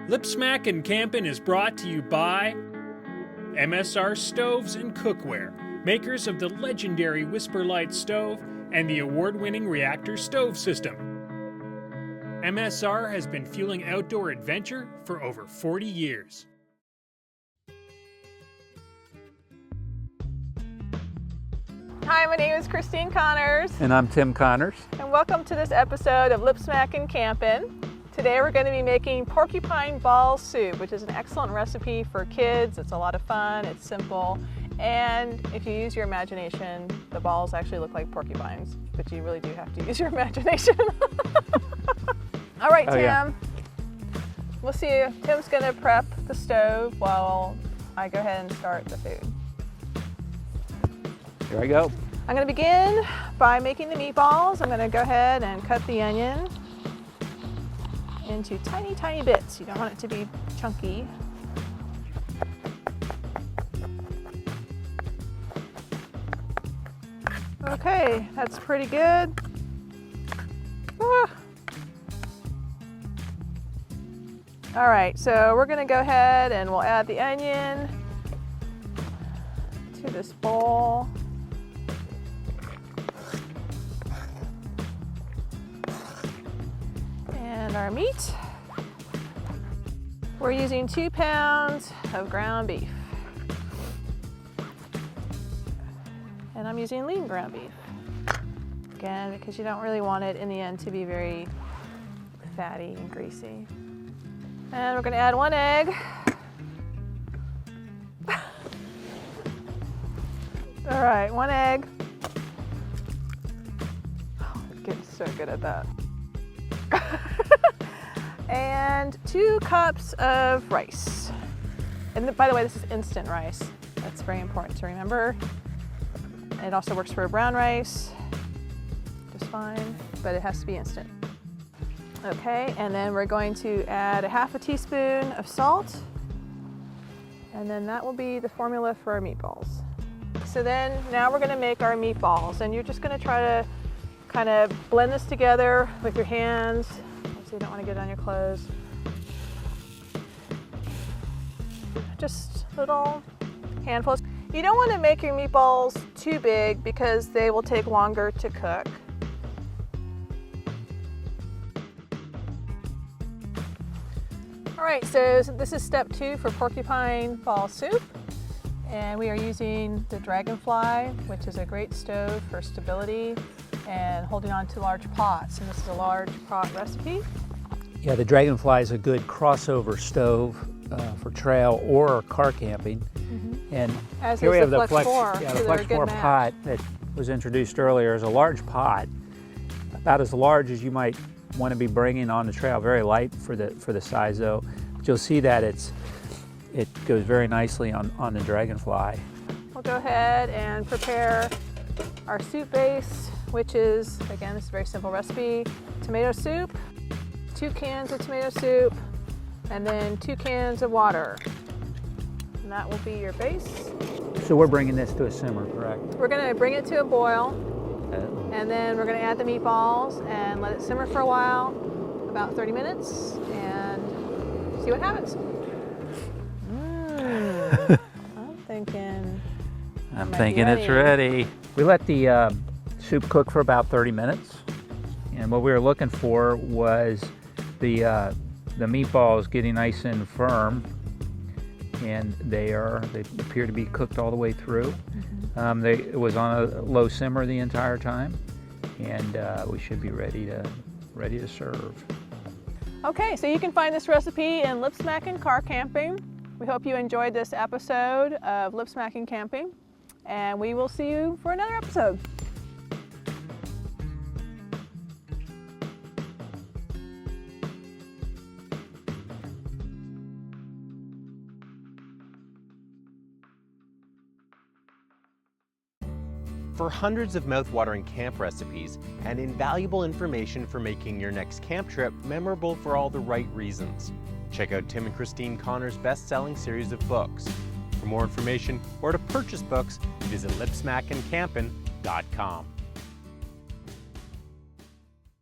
Lip Smackin' Campin' is brought to you by MSR Stoves and Cookware, makers of the legendary Whisper Light stove and the award-winning Reactor stove system. MSR has been fueling outdoor adventure for over 40 years. Hi, my name is Christine Connors. And I'm Tim Connors. And welcome to this episode of Lip Smackin' Campin'. Today we're going to be making porcupine ball soup, which is an excellent recipe for kids. It's a lot of fun, it's simple, and if you use your imagination, the balls actually look like porcupines, but you really do have to use your imagination. All right, Tim. Yeah. We'll see you. Tim's going to prep the stove while I go ahead and start the food. Here I go. I'm going to begin by making the meatballs. I'm going to go ahead and cut the onion into tiny, tiny bits. You don't want it to be chunky. Okay, that's pretty good. Ah. All right, so we're gonna go ahead and we'll add the onion to this bowl. And our meat. We're using 2 pounds of ground beef. And I'm using lean ground beef. Again, because you don't really want it in the end to be very fatty and greasy. And we're gonna add 1 egg. All right, 1 egg. Oh, I'm getting so good at that. And 2 cups of rice. And by the way, this is instant rice. That's very important to remember. It also works for brown rice, just fine, but it has to be instant. Okay, and then we're going to add 1/2 teaspoon of salt, and then that will be the formula for our meatballs. So then now we're gonna make our meatballs, and you're just gonna try to kind of blend this together with your hands. So you don't want to get it on your clothes. Just little handfuls. You don't want to make your meatballs too big because they will take longer to cook. All right, so this is step 2 for porcupine ball soup. And we are using the Dragonfly, which is a great stove for stability and holding on to large pots. And this is a large pot recipe. Yeah, the Dragonfly is a good crossover stove for trail or car camping. Mm-hmm. And as here we have the Flex 4, the so Flex 4 pot that was introduced earlier. Is a large pot, about as large as you might want to be bringing on the trail. Very light for the size though. But you'll see that it goes very nicely on the Dragonfly. We'll go ahead and prepare our soup base, which is, again, this is a very simple recipe. Tomato soup, 2 cans of tomato soup, and then 2 cans of water. And that will be your base. So we're bringing this to a simmer, correct? We're gonna bring it to a boil, and then we're gonna add the meatballs and let it simmer for a while, about 30 minutes, and see what happens. I'm thinking it's ready. We let the soup cook for about 30 minutes. And what we were looking for was the meatballs getting nice and firm. And they appear to be cooked all the way through. Mm-hmm. It was on a low simmer the entire time. And we should be ready to serve. Okay, so you can find this recipe in Lip Smackin' Car Camping. We hope you enjoyed this episode of Lip Smackin' Camping, and we will see you for another episode. For hundreds of mouth-watering camp recipes and invaluable information for making your next camp trip memorable for all the right reasons, check out Tim and Christine Connors' best-selling series of books. For more information or to purchase books, visit lipsmackincampin.com.